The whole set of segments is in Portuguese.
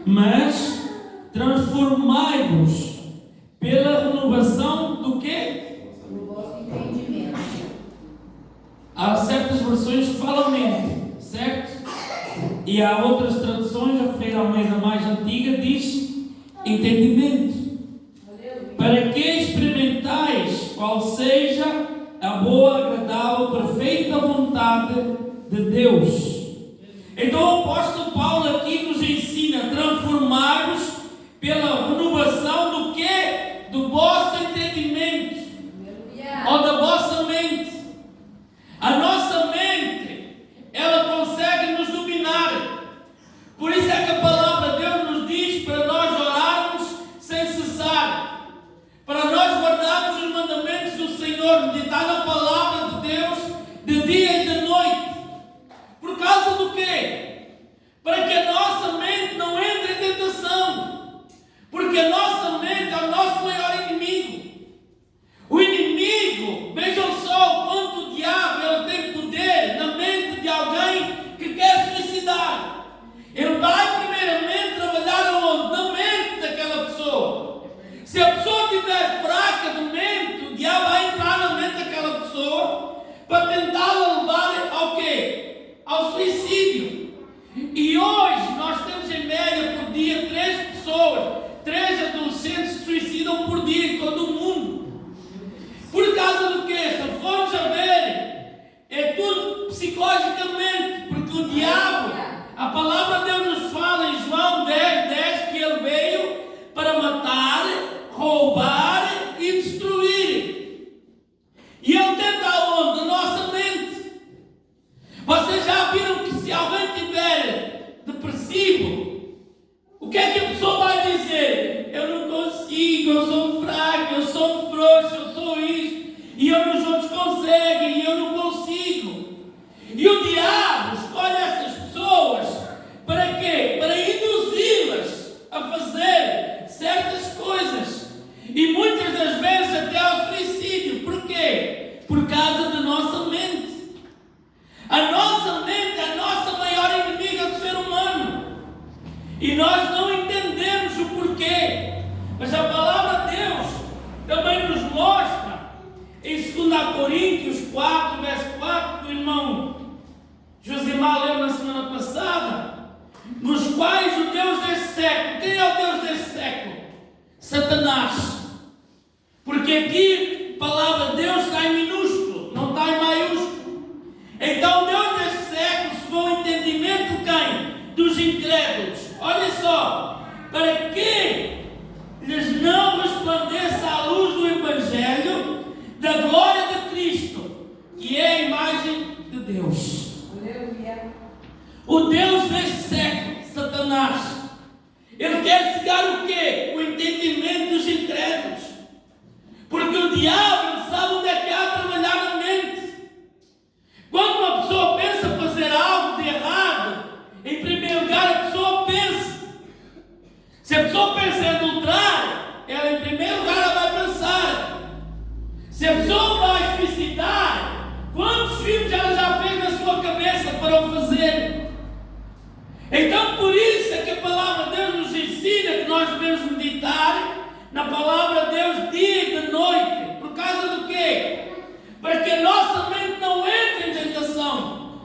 Mas transformai-vos pela renovação do quê? Do vosso entendimento. Há certas versões que falam mente, certo? E há outras traduções, a Freira Almeida mais antiga diz entendimento. Para que experimentais qual seja a boa, agradável, perfeita vontade de Deus. Então o apóstolo Paulo aqui nos ensina a transformar-vos pela renovação do quê? Do vosso entendimento. Ou da vossa mente. A nossa mente, ela consegue nos dominar. Por isso é que a palavra de Deus nos diz para nós orarmos sem cessar. Para nós guardarmos os mandamentos do Senhor, meditar na palavra de Deus de dia e de noite. Por causa do quê? Para que a nossa mente não entre em tentação. Porque a nossa mente é o nosso maior inimigo. O inimigo, vejam só o quanto o diabo ele tem poder na mente de alguém que quer suicidar. Ele vai primeiramente trabalhar aonde? Na mente daquela pessoa. Se a pessoa estiver fraca de mente, o diabo vai entrar na mente daquela pessoa para tentá-la levar ao quê? Ao suicídio. E hoje nós temos em média por dia 3 adolescentes se suicidam por dia em todo o mundo. Por causa do quê? Se formos a ver, é tudo psicologicamente, porque o diabo, a palavra de Deus nos fala em João 10:10 que ele veio para matar, roubar e destruir. E ele tenta aonde? Na nossa mente. Vocês já viram que se alguém estiver depressivo, o que é que a pessoa vai dizer? Eu não consigo, eu sou fraco, eu sou frouxo, eu sou isto, e os outros conseguem, e eu não consigo. E o diabo escolhe essas pessoas para quê? Para induzi-las a fazer certas coisas. E muitas das vezes até ao suicídio. Por quê? Por causa da nossa mente. A nossa mente é a nossa maior inimiga do ser humano. E nós não entendemos o porquê. Mas a palavra de Deus também nos mostra em 2 Coríntios 4, verso 4, que o irmão Josimar leu na semana passada, nos quais o Deus desse século, quem é o Deus desse século? Satanás. Porque aqui a palavra de Deus está em minúsculo, não está em maiúsculo. Então o Deus desse século cegou o entendimento de quem? Dos incrédulos. Olha só, para que lhes não resplandeça a luz do Evangelho da glória de Cristo, que é a imagem de Deus. Aleluia. O Deus deste século, Satanás, ele quer cegar o quê? O entendimento dos incrédulos. Porque o diabo ele sabe onde é que há a trabalhar na mente. Quando uma pessoa pensa fazer algo de errado, em primeiro lugar a pessoa pensa. Se a pessoa pensa em adulterar, ela em primeiro lugar ela vai pensar. Se a pessoa vai suicidar, quantos filmes ela já fez na sua cabeça para o fazer? Então por isso é que a palavra de Deus nos ensina que nós devemos meditar na palavra de Deus dia e de noite. Por causa do quê? Para que a nossa mente não entre em tentação.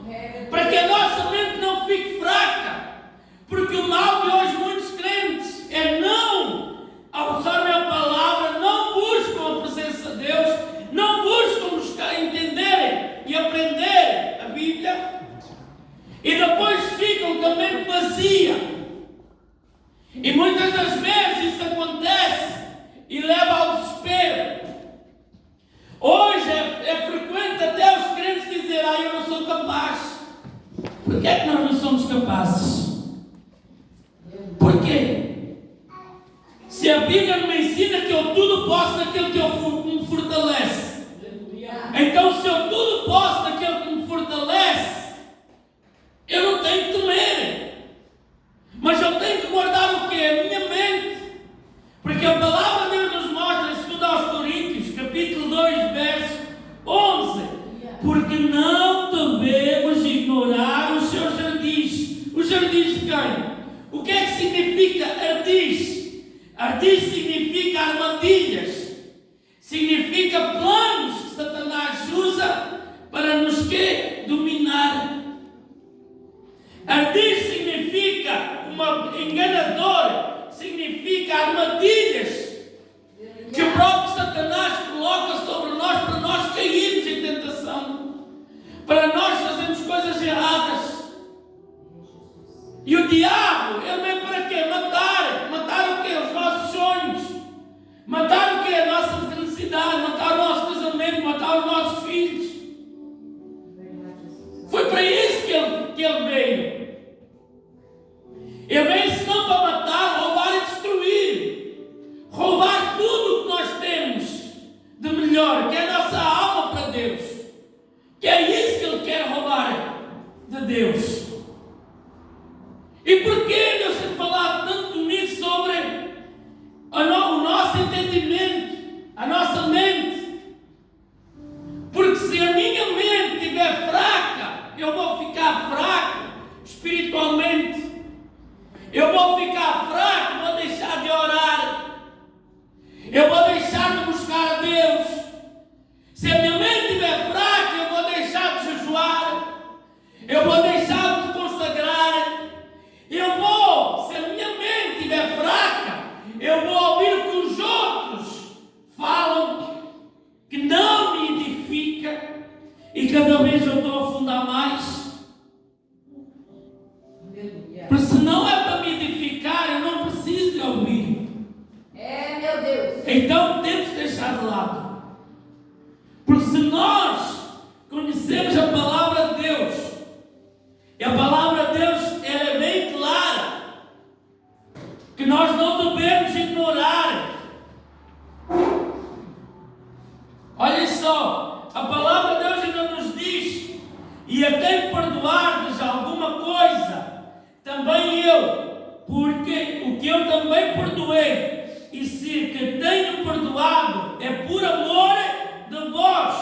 Para que a nossa mente não fique fraca. Porque o mal de hoje muitos crentes é não absorvem a palavra, não buscam a presença de Deus, não buscam entenderem e aprender a Bíblia. E depois ficam também vazia. E muitas das vezes isso acontece e leva ao desespero. Hoje é frequente até os crentes dizer: eu não sou capaz. Por que é que nós não somos capazes? Por quê? Se a Bíblia não me ensina que eu tudo posso naquele que me fortalece. Então se eu tudo posso naquele que me fortalece, eu não tenho que temer. Mas eu tenho que guardar o quê? A minha mente. Porque a palavra de Deus nos mostra em 2 Coríntios, capítulo 2, verso 11. Porque não devemos ignorar os seus jardins. Os jardins de quem? O que é que significa ardiz? Ardiz significa armadilhas. Significa planos que Satanás usa para nos dominar. Ardiz significa uma enganadora. Significa armadilhas que o próprio Satanás coloca sobre nós para nós cairmos em tentação, para nós fazermos coisas erradas. E o diabo, ele vem para quê? Matar o quê? Os nossos sonhos, matar o quê? A nossa felicidade, matar o nosso casamento, matar os nossos filhos. Foi para isso que ele veio. Ele veio senão para matar, roubar e destruir. Roubar tudo o que nós temos de melhor, que é a nossa alma para Deus. Que é isso que ele quer roubar de Deus. E porquê Deus tem falado tanto comigo sobre o nosso entendimento, a nossa mente? Porque se a minha mente estiver fraca, eu vou ficar fraco espiritualmente. Eu vou ficar fraco, vou deixar de orar. Eu vou deixar de buscar a Deus. Se a minha mente estiver fraca, eu vou deixar de jejuar. Eu vou deixar de consagrar. Se a minha mente estiver fraca, eu vou ouvir o que os outros falam, que não me edifica, e cada vez eu estou a afundar mais. Porque se não é para me edificar, eu não preciso de ouvir. Meu Deus. Então temos que deixar de lado. Porque se nós conhecemos a palavra de Deus, e a palavra de Deus ela é bem clara, que nós não devemos ignorar. Olha só, a palavra de Deus ainda nos diz: e a quem perdoardes alguma coisa, também eu, porque o que eu também perdoei, e se que tenho perdoado é por amor de vós,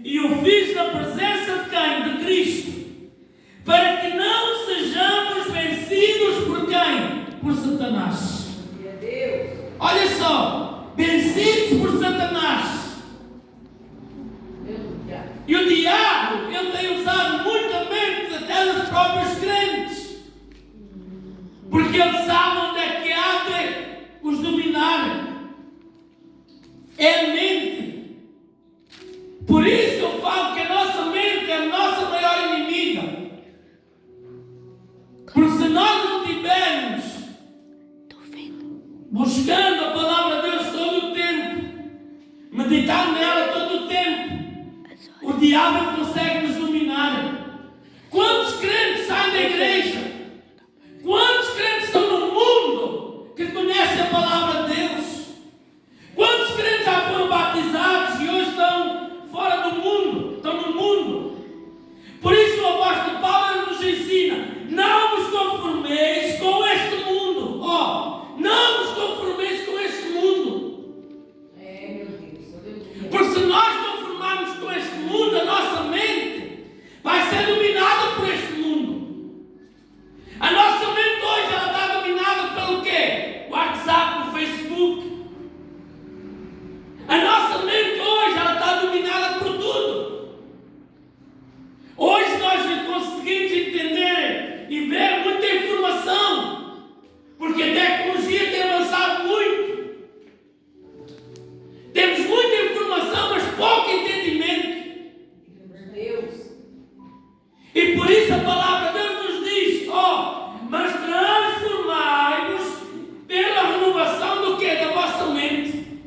e o fiz na presença de quem? De Cristo, para que não sejamos vencidos por quem? Por Satanás. Olha só, vencidos por Satanás. E o diabo, ele tem usado muito a mente até dos próprios crentes, porque ele sabe onde é que há de os dominar. É a mente. Por isso eu falo que a nossa mente é a nossa maior inimiga. Porque se nós não estivermos buscando a palavra de Deus todo o tempo, meditando nela todo o tempo, o diabo consegue nos dominar. Quantos crentes saem da igreja? Quantos crentes estão no mundo que conhecem a palavra de Deus? Quantos crentes já foram batizados e hoje estão fora do mundo? Estão no mundo. Por isso o apóstolo Paulo nos ensina: não vos conformeis com este mundo. Não vos conformeis com este mundo. Meu Deus. Porque se nós conformarmos com este mundo, a nossa mente vai ser dominada por este mundo. A nossa mente hoje ela está dominada pelo quê? O WhatsApp, o Facebook. A nossa mente hoje ela está dominada por tudo. Hoje nós conseguimos entender e ver muita informação, porque a tecnologia tem avançado muito. Temos muita informação, mas pouco entendimento. Meu Deus. E por isso a palavra de Deus nos diz: mas transformai-vos pela renovação do quê? Da vossa mente.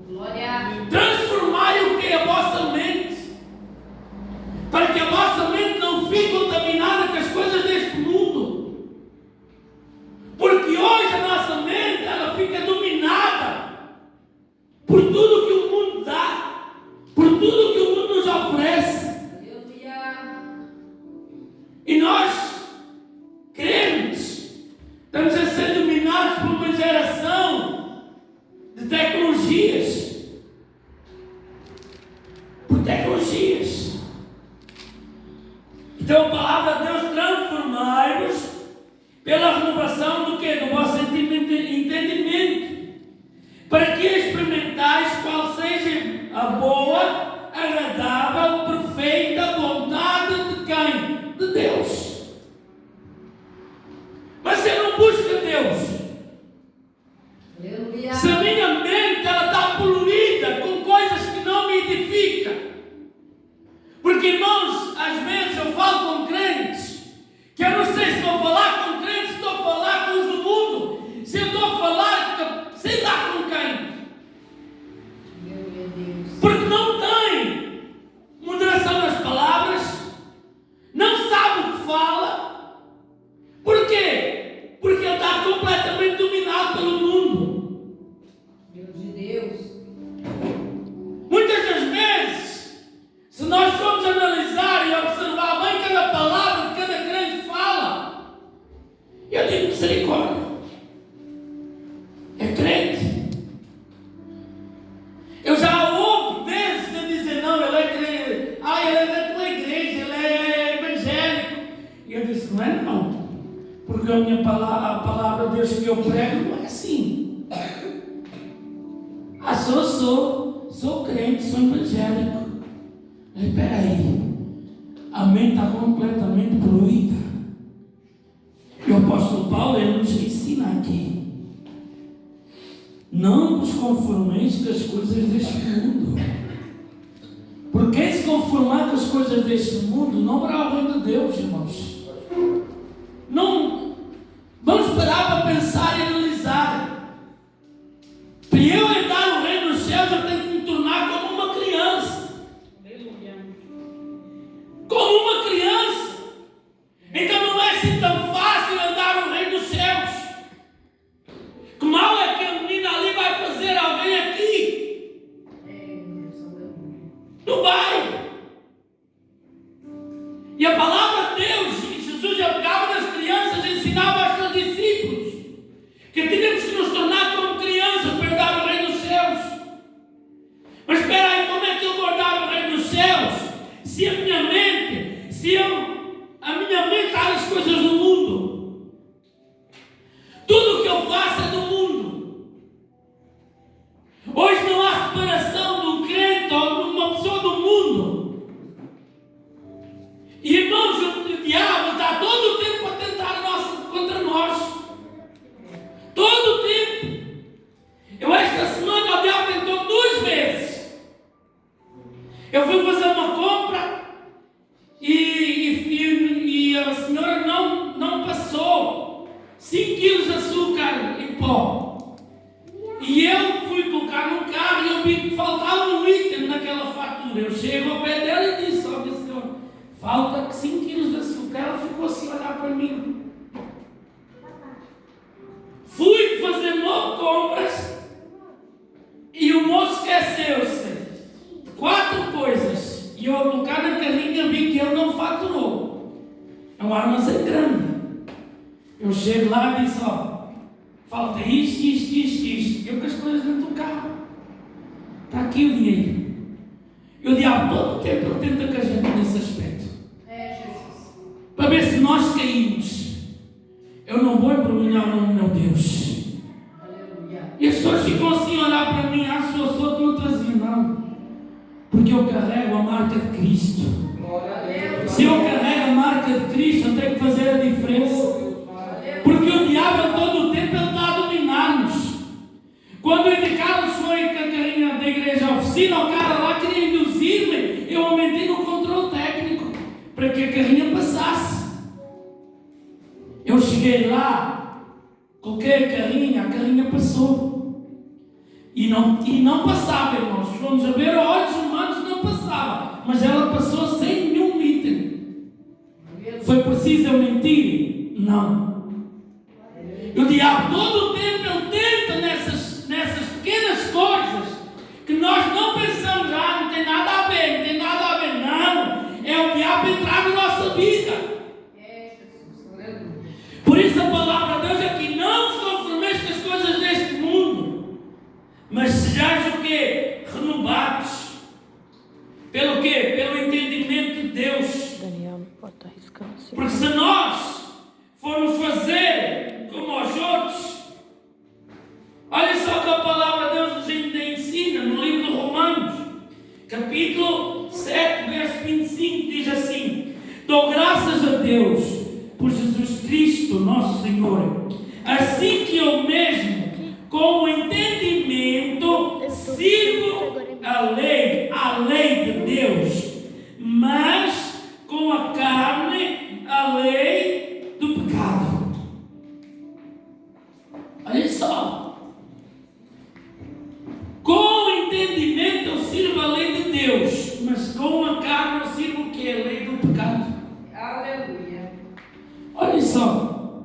Glória. Transformai o quê? A vossa mente. Para que a vossa mente não fique contaminada com as coisas deste mundo. Porque hoje a nossa mente ela fica dominada por tudo que o mundo dá, por tudo que o mundo nos oferece. E nós, crentes, estamos a ser dominados por uma geração de tecnologias. Por tecnologias. Então a palavra de Deus: transformai-vos pela renovação no vosso entendimento, para que experimentais qual seja a boa, agradável, perfeita vontade de quem? De Deus. Mas se eu não busco Deus, Aleluia. se a minha mente ela está poluída com coisas que não me edificam, porque irmãos, às vezes eu falo com crentes, que eu não sei se estou a falar com crentes, se estou a falar com os do mundo, se eu estou a falar, sei lá com quem, Meu Deus. porque não tem moderação nas palavras, não sabe o que fala. Por quê? Porque ele está completamente dominado pelo mundo. Deus de Deus. Muitas das vezes, se nós formos analisar e observar bem cada palavra que cada crente fala, eu digo misericórdia. É crente. Eu já ouvi vezes a dizer, não, ele é crente. Ele é da tua igreja, ele é evangélico. E eu disse, não é não. Porque a palavra de Deus que eu prego não é assim. Sou crente, sou evangélico. Mas espera aí, a mente está completamente poluída. E o apóstolo Paulo, ele nos ensina aqui: não vos conformeis com as coisas deste mundo. Porque quem se conformar com as coisas deste mundo não verá o reino de Deus, irmãos. Não vamos parar para pensar e analisar. Para eu entrar no reino dos céus, eu tenho que me tornar como uma criança. Como uma criança. Então não é assim tão fácil andar no reino dos céus. Que mal é que a menina ali vai fazer alguém aqui? Não vai. E a palavra de Deus, Jesus já pegava nas crianças e ensinava aos seus discípulos que tínhamos que nos tornar como crianças para herdar o reino dos céus. Mas espera aí, como é que eu vou herdar o reino dos céus? Se a minha mente está nas coisas do mundo. Tudo o que eu faço é do mundo. Hoje não há separação de um crente ou de uma pessoa do mundo. E irmãos, o diabo está todo o tempo a tentar contra nós. Todo o tempo. Eu esta semana o diabo tentou 2 vezes. Eu fui fazer uma compra e a senhora não passou 5 quilos de açúcar em pó. E eu fui colocar no carro e eu vi que faltava um item naquela fatura. Eu chego ao pé dela e disse: ó, minha senhora, falta 5 quilos de açúcar. Ela ficou assim a olhar para mim. Fui fazer 9 compras e o moço esqueceu-se de 4 coisas. E eu, a colocar na carrinha, vi que ele não faturou. É um armazém grande. Eu chego lá e disse: ó, falta isto. Eu com as coisas dentro do carro. Está aqui o dinheiro. E o diabo todo o tempo ele tenta com a gente nesse aspecto. Jesus. Para ver se nós caímos. Eu não vou embrulhar o nome do meu Deus. Aleluia. E as pessoas ficam assim a olhar para mim: ah, se eu sou, tu não trazia, não. Porque eu carrego a marca de Cristo. Glória a Deus. Se eu carrego a marca de Cristo, eu tenho que fazer a diferença. Porque o diabo, todo o tempo, ele está a dominar-nos. Quando o Carlos foi com a carrinha da igreja à oficina, o cara lá queria induzir-me, eu aumentei no controle técnico para que a carrinha passasse. Eu cheguei lá, coloquei a carrinha passou. E não passava, irmãos. Fomos a ver, olhos humanos, não passava. Mas ela passou sem nenhum item. Foi preciso eu mentir? Não. E o diabo todo o tempo ele tenta nessas pequenas coisas que nós não pensamos: não tem nada a ver, não. É o diabo entrar na nossa vida. Por isso a palavra de Deus é que não vos conformeis com as coisas deste mundo, mas sejais o quê? Renovados. Pelo quê? Pelo entendimento de Deus. Daniel, não pode estar arriscando. Porque se nós formos fazer como aos outros, capítulo 7, verso 25, diz assim: dou graças a Deus por Jesus Cristo, nosso Senhor, assim que eu mesmo, com o entendimento, sirvo a lei de Deus, mas com a carne, a lei do pecado. Olha só. Com o entendimento eu sirvo a lei de Deus, mas com a carne eu sirvo o que? A lei do pecado. Aleluia. Olha só.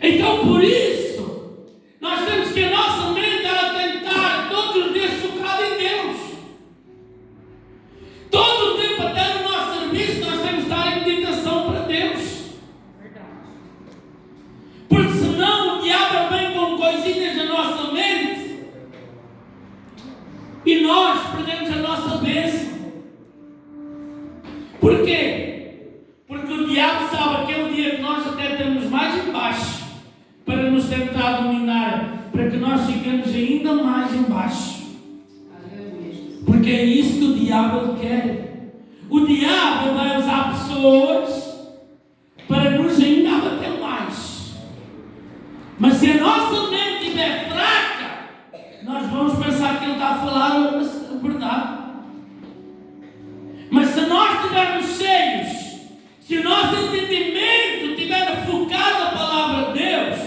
Então por isso, nós temos que a nossa mente ela tentar todos os dias focada em Deus. Todo o tempo, até no nosso serviço, nós temos que estar em meditação para Deus. Verdade. Porque senão o diabo vem com coisinhas na nossa mente e nós perdemos a nossa bênção. Por quê? Porque o diabo sabe aquele dia que nós até estamos mais embaixo para nos tentar dominar, para que nós fiquemos ainda mais embaixo. Aleluia. Porque é isso que o diabo quer. O diabo vai usar pessoas para nos ainda abater mais. Mas se a nossa mente estiver fraca, nós vamos pensar que ele está a falar a verdade. Mas se nós estivermos cheios, se o nosso entendimento estiver focado na palavra de Deus,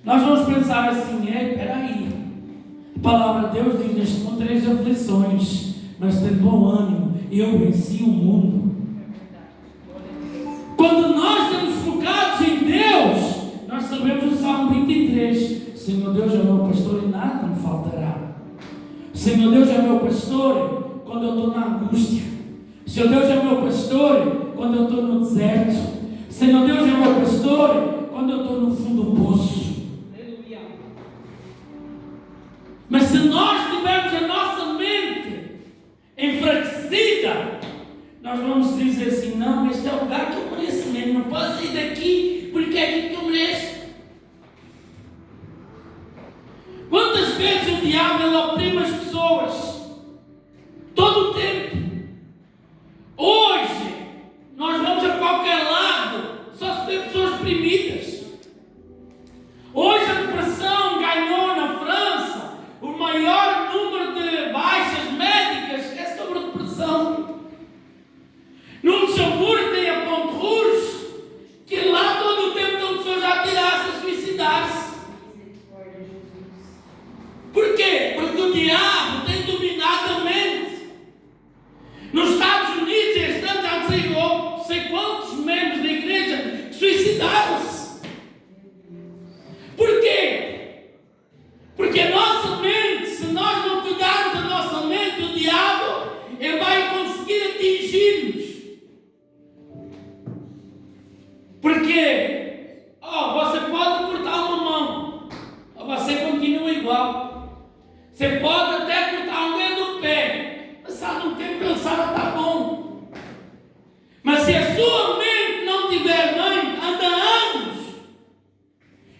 nós vamos pensar assim: espera aí, a palavra de Deus diz: neste mundo 3 aflições, mas tem bom ânimo, eu venci o mundo. Quando nós estamos focados em Deus, nós sabemos o Salmo 23: Senhor Deus é o meu pastor e nada me faltará. Senhor Deus é o meu pastor quando eu estou na angústia. Senhor Deus é o meu pastor quando eu estou no deserto. Senhor Deus é o meu pastor quando eu estou no fundo do poço. Aleluia. Mas se nós tivermos a nossa mente enfraquecida, nós vamos dizer assim: não, este é o lugar que eu mereço mesmo, não posso sair daqui porque é aqui que eu mereço. Quantas vezes o diabo ele oprime as pessoas? Todo o tempo. Hoje, nós vamos a qualquer lado, só se vê pessoas oprimidas. Hoje a depressão ganhou na França o maior número de baixas médicas é sobre a depressão. No Luxemburgo tem a Ponte Rouge, que lá todo o tempo estão pessoas a tirar-se, a suicidar-se. Por quê? Porque o diabo tem dominado a mente. Nos Estados Unidos, este ano já não sei quantos membros da igreja que suicidaram-se. Por quê? Porque a nossa mente, se nós não cuidarmos da nossa mente, o diabo ele vai conseguir atingir-nos. Porque você pode cortar uma mão, você continua igual. Você pode até cortar um dedo do pé, mas sabe, não tem que pensar, está bom. Mas se a sua mente não tiver mãe, anda anos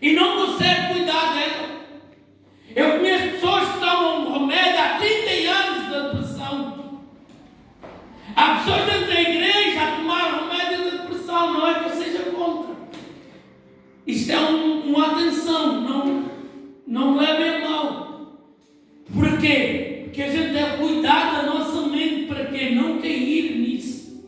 e não consegue cuidar dela. Eu conheço pessoas que tomam remédio há 30 anos de depressão. Há pessoas dentro da igreja a tomar remédio de depressão, não é que eu seja contra. Isto é uma atenção, não me levem a mal. Por quê? Porque a gente deve cuidar da nossa mente para que não cair nisso.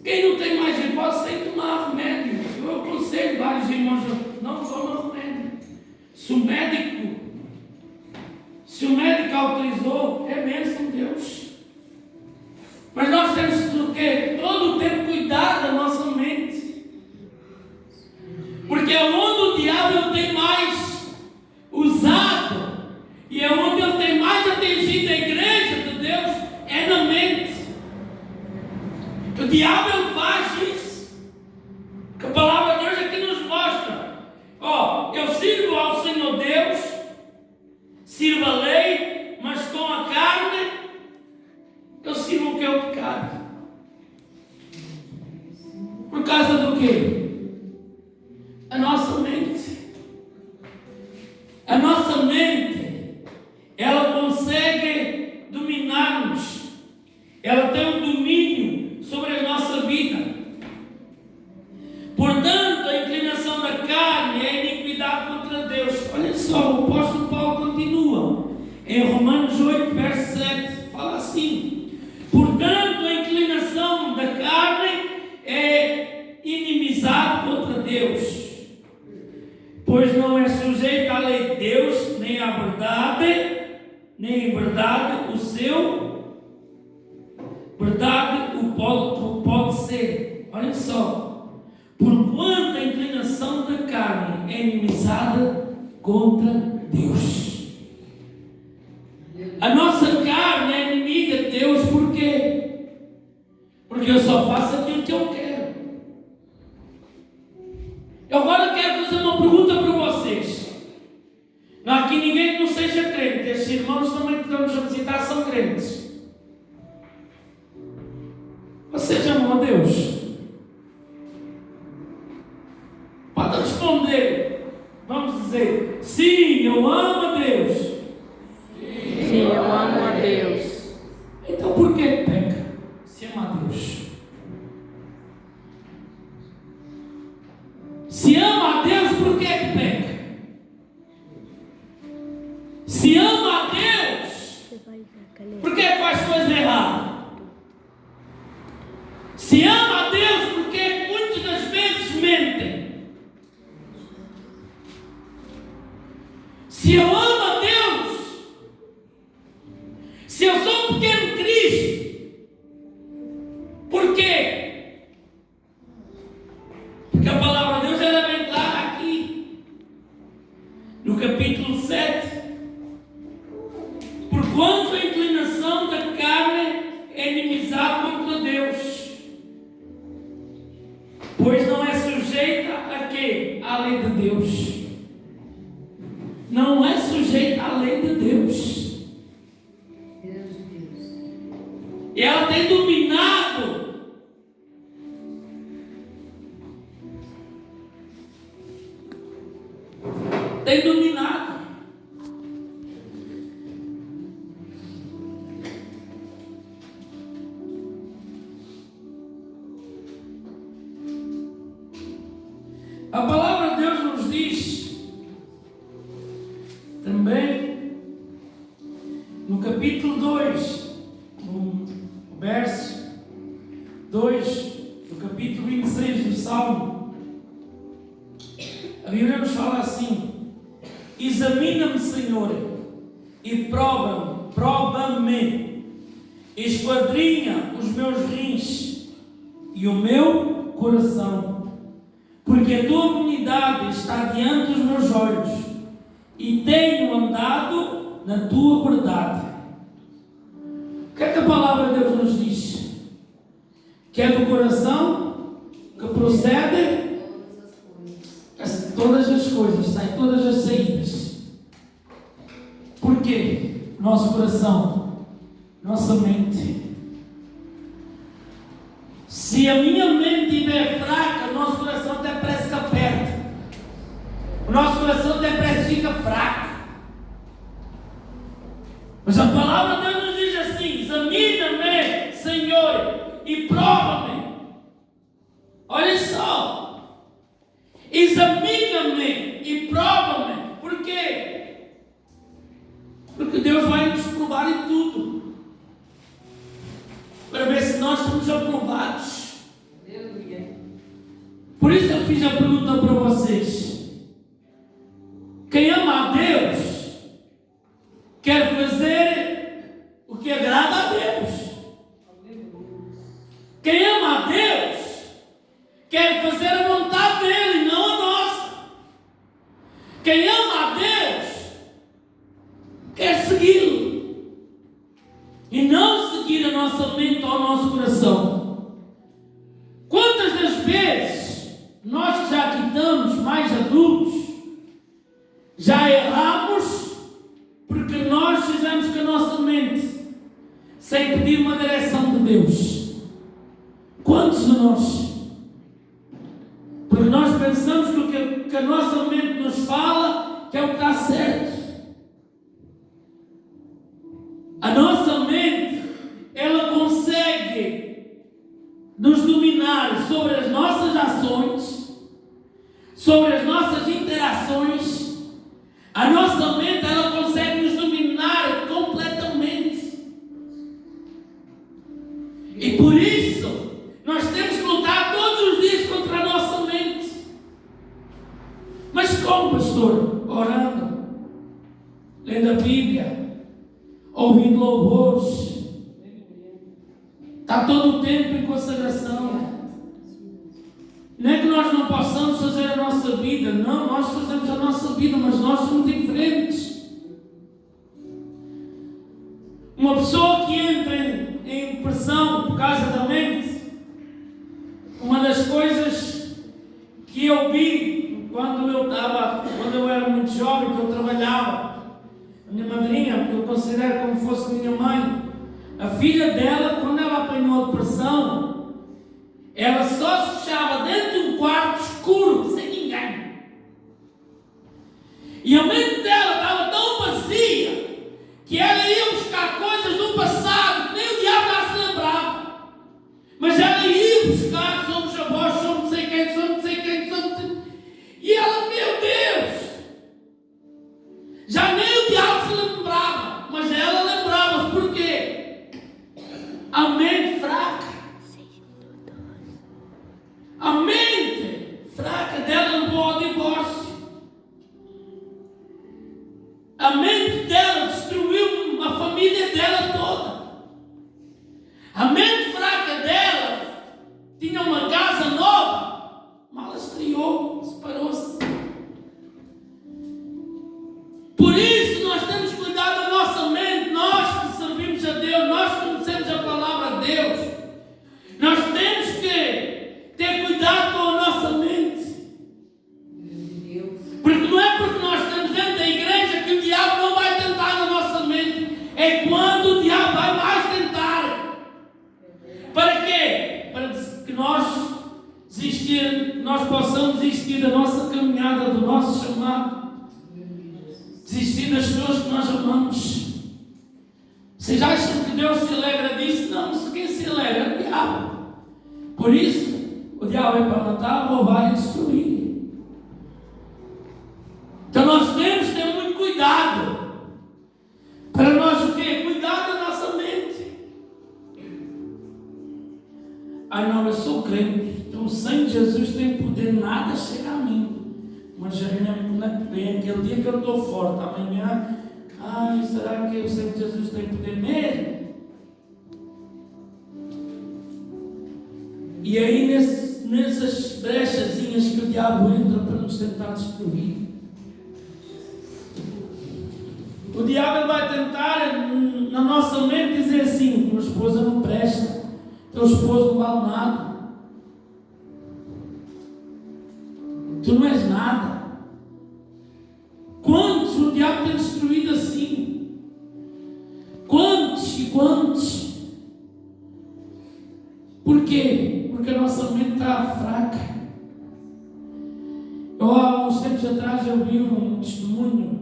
Quem não tem mais hipótese tem que tomar remédio. Eu aconselho vários irmãos: não toma remédio. Se o médico autorizou, é bênção de Deus. Mas nós temos que todo o tempo cuidar da nossa mente. Porque é onde o diabo tem mais usado e é onde ele tem mais atingido a igreja de Deus, é na mente. O diabo ele faz isso. Que a palavra de Deus aqui nos mostra. Eu sirvo ao Senhor Deus, sirvo a lei, mas com a carne eu sirvo o que é o pecado. Por causa do quê? A nossa mente. apóstolo Paulo continua. Em Romanos 8, verso 7, fala assim: portanto, a inclinação da carne é inimizade contra Deus, pois não é sujeito à lei de Deus, nem à verdade, nem em verdade o seu verdade o pode ser. Olha só, porquanto a inclinação da carne é inimizade contra Deus. A nossa carne é inimiga de Deus, por quê? Porque eu só faço aquilo que eu quero. Eu agora quero fazer uma pergunta para vocês. Não há aqui ninguém que não seja crente. Estes irmãos também que estamos a visitar são crentes. Vocês amam a Deus? Pode responder. Vamos dizer: sim, eu amo a Deus. Sim, eu amo a Deus. Então por que peca se ama a Deus? Se ama a Deus, por que peca? Se ama a Deus, por que faz coisa errada? Se ama a Deus, por que muitas das vezes mentem? Se eu amo a Deus, se eu sou um pequeno Cristo, por quê? Porque a palavra de Deus era bem clara aqui, no capítulo 7. Porquanto a inclinação da carne é inimizade contra Deus, pois não é sujeita a quê? À lei de Deus. Não é sujeita à lei de Deus. E ela tem dominado a palavra de Deus nos diz também no capítulo 2, no verso 2 do capítulo 26 do Salmo, a Bíblia nos fala assim: examina-me, Senhor, e prova-me, esquadrinha os meus rins e o meu coração, porque a tua benignidade está diante dos meus olhos e tenho andado na tua verdade. O que é que a palavra de Deus nos diz? Que é do coração que procede todas as coisas, saem todas as saídas. Porquê? Nosso coração, nossa mente. Se a minha mente estiver fraca, o nosso coração até parece que aperta. O nosso coração até parece que fica fraco. Mas a palavra de Deus nos diz assim: examina-me, Senhor, e prova-me. Olha só, examina-me e prova-me. Por quê? Porque Deus vai nos provar em tudo, para ver se nós estamos aprovados. Aleluia. Por isso eu fiz a pergunta para vocês: quem ama a Deus quer fazer o que agrada a Deus. Quem ama a Deus quer fazer a vontade dele, não a nossa. Quem ama a Deus quer segui-lo e não seguir a nossa mente ou o nosso coração. Quantas das vezes nós que já aqui estamos mais adultos já erramos porque nós fizemos com a nossa mente sem pedir uma direção de Deus? Quantos de nós? Porque nós pensamos que o que a nossa mente nos fala que é o que está certo. A nossa mente, ela consegue nos dominar sobre as nossas ações, sobre as nossas interações. A nossa mente, ela pastor? Orando, lendo a Bíblia, ouvindo louvores. Está todo o tempo em consagração. Não é que nós não possamos fazer a nossa vida. Não, nós fazemos a nossa vida, mas nós somos diferentes. Uma pessoa que entra em pressão por causa da mente, uma das coisas que eu vi quando eu era muito jovem, que eu trabalhava, a minha madrinha, que eu considero como fosse minha mãe, a filha dela, quando ela apanhou a depressão, ela só se fechava dentro de um quarto escuro, sem ninguém. E a mente dela estava tão vazia que ela ia buscar coisas do passado que nem o diabo já se lembrava. Mas ela ia buscar, somos avós, somos não sei quem, somos não sei quem, somos... E ela, meu Deus! Já nem o diabo se lembrava, mas ela lembrava-se. Por quê? A mente fraca. A mente fraca dela levou ao divórcio. A mente dela destruiu a família dela toda. A mente fraca dela tinha uma casa nova, mas ela estreou, separou-se. Por isso nós temos que cuidar da nossa mente. Nós que servimos a Deus, nós que conhecemos a palavra de Deus, nós temos que ter cuidado com a nossa mente. Porque não é porque nós estamos dentro da igreja que o diabo não vai tentar na nossa mente. É quando o diabo vai mais tentar. Para quê? Para que nós possamos desistir da nossa caminhada, do nosso chamado. Desistir das pessoas que nós amamos. Vocês acham que Deus se alegra disso? Não, quem se alegra é o diabo. Por isso, o diabo é para matar, roubar e destruir. Então nós temos que ter muito cuidado. Para nós o quê? Cuidar da nossa mente. Ai não, eu sou crente. Então o sangue de Jesus tem poder, nada chega a mim. Mas a minha bem, aquele dia que eu estou forte, amanhã, ai, será que o sangue de Jesus tem poder mesmo? E aí nessas brechazinhas que o diabo entra para nos tentar destruir. O diabo vai tentar na nossa mente dizer assim: tua esposa não presta, teu esposo não vale nada, tu não és nada. Quantos o diabo tem destruído assim? Quantos e quantos? Por quê? Porque a nossa mente está fraca. Há uns tempos atrás eu vi um testemunho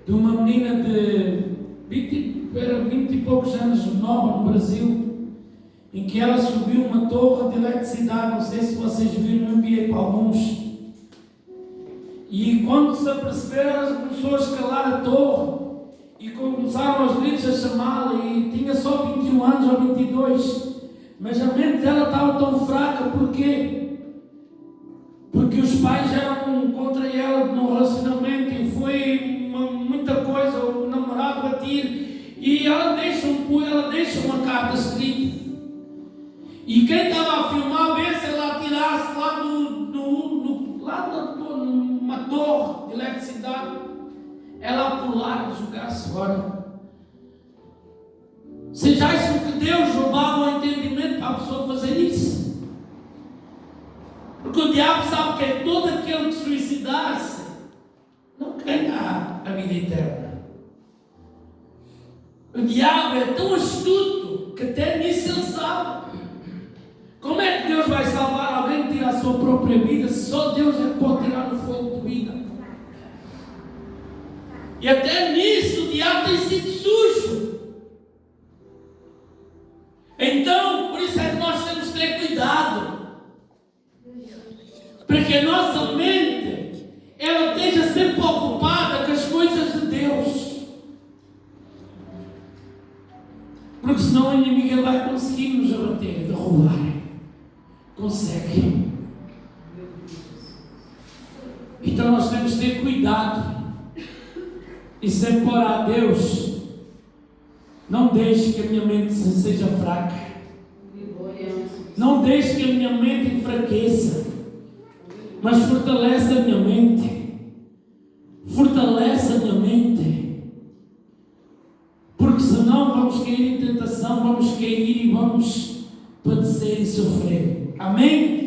de uma menina de 20 e poucos anos, nova, no Brasil, em que ela subiu uma torre de eletricidade. Não sei se vocês viram, eu enviei para alguns. E quando se aperceberam, ela começou a escalar a torre e começaram aos gritos a chamá-la, e tinha só 21 anos ou 22. Mas a mente dela estava tão fraca. Por quê? Porque os pais eram contra ela no relacionamento e foi muita coisa, o namorado batia, e ela deixa uma carta escrita. E quem estava a filmar, vê se ela atirasse lá numa torre de eletricidade, ela pular e jogar-se fora. Vocês acham que Deus roubava o entendimento para a pessoa fazer isso? Porque o diabo sabe que é todo aquele que suicidar-se não ganha a vida eterna. O diabo é tão astuto que até nisso ele sabe. Como é que Deus vai salvar alguém que tira a sua própria vida, se só Deus é que pode tirar o fogo de vida? E até nisso o diabo tem sido sujo. Então, por isso é que nós temos que ter cuidado, para que a nossa mente ela esteja sempre ocupada com as coisas de Deus. Porque senão o inimigo ele vai conseguir nos abater, derrubar. Consegue. Então nós temos que ter cuidado e sempre orar a Deus. Não deixe que a minha mente seja fraca. Não deixe que a minha mente enfraqueça. Mas fortalece a minha mente. Fortalece a minha mente. Porque senão vamos cair em tentação, vamos cair e vamos padecer e sofrer. Amém?